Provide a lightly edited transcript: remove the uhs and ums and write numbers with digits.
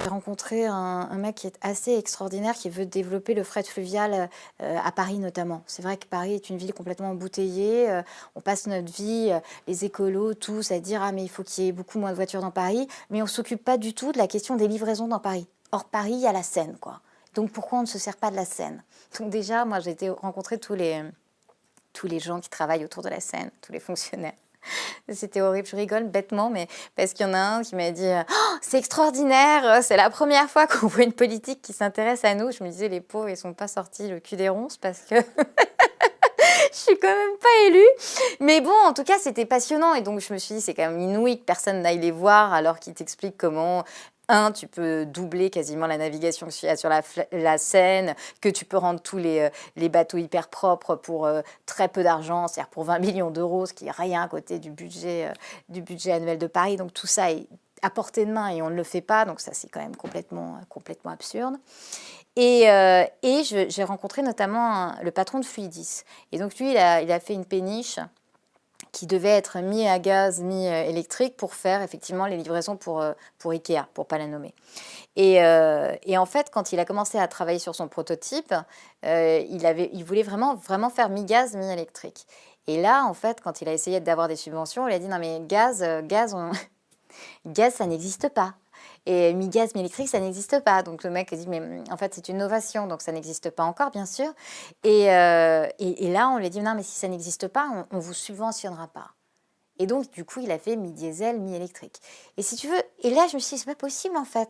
J'ai rencontré un mec qui est assez extraordinaire, qui veut développer le fret fluvial à Paris notamment. C'est vrai que Paris est une ville complètement embouteillée. On passe notre vie, les écolos, tous, à dire « Ah, mais il faut qu'il y ait beaucoup moins de voitures dans Paris ». Mais on ne s'occupe pas du tout de la question des livraisons dans Paris. Or, Paris, il y a la Seine, quoi. Donc, pourquoi on ne se sert pas de la Seine? Donc déjà, moi, j'ai été rencontrer tous les gens qui travaillent autour de la Seine, tous les fonctionnaires. C'était horrible, je rigole bêtement, mais parce qu'il y en a un qui m'a dit oh, c'est extraordinaire, c'est la première fois qu'on voit une politique qui s'intéresse à nous. Je me disais, les pauvres, ils sont pas sortis le cul des ronces parce que je suis quand même pas élue. Mais bon, en tout cas, c'était passionnant. Et donc, je me suis dit, c'est quand même inouï que personne n'aille les voir alors qu'ils t'expliquent comment... tu peux doubler quasiment la navigation qu'il y a sur la Seine, que tu peux rendre tous les bateaux hyper propres pour très peu d'argent, c'est-à-dire pour 20 millions d'euros, ce qui est rien à côté du budget annuel de Paris. Donc tout ça est à portée de main et on ne le fait pas, donc ça c'est quand même complètement absurde. Et j'ai rencontré notamment le patron de Fluidis. Et donc lui, il a fait une péniche qui devait être mis à gaz, mis électrique pour faire effectivement les livraisons pour Ikea, pour pas la nommer. Et en fait, quand il a commencé à travailler sur son prototype, il voulait vraiment faire mi-gaz, mi-électrique. Et là, en fait, quand il a essayé d'avoir des subventions, il a dit non mais gaz, gaz, ça n'existe pas. Et mi-gaz, mi-électrique, ça n'existe pas. Donc le mec a dit, mais en fait, c'est une innovation, donc ça n'existe pas encore, bien sûr. Et là, on lui a dit, non, mais si ça n'existe pas, on vous subventionnera pas. Et donc, du coup, il a fait mi-diesel, mi-électrique. Et si tu veux, et là, je me suis dit, c'est pas possible, en fait.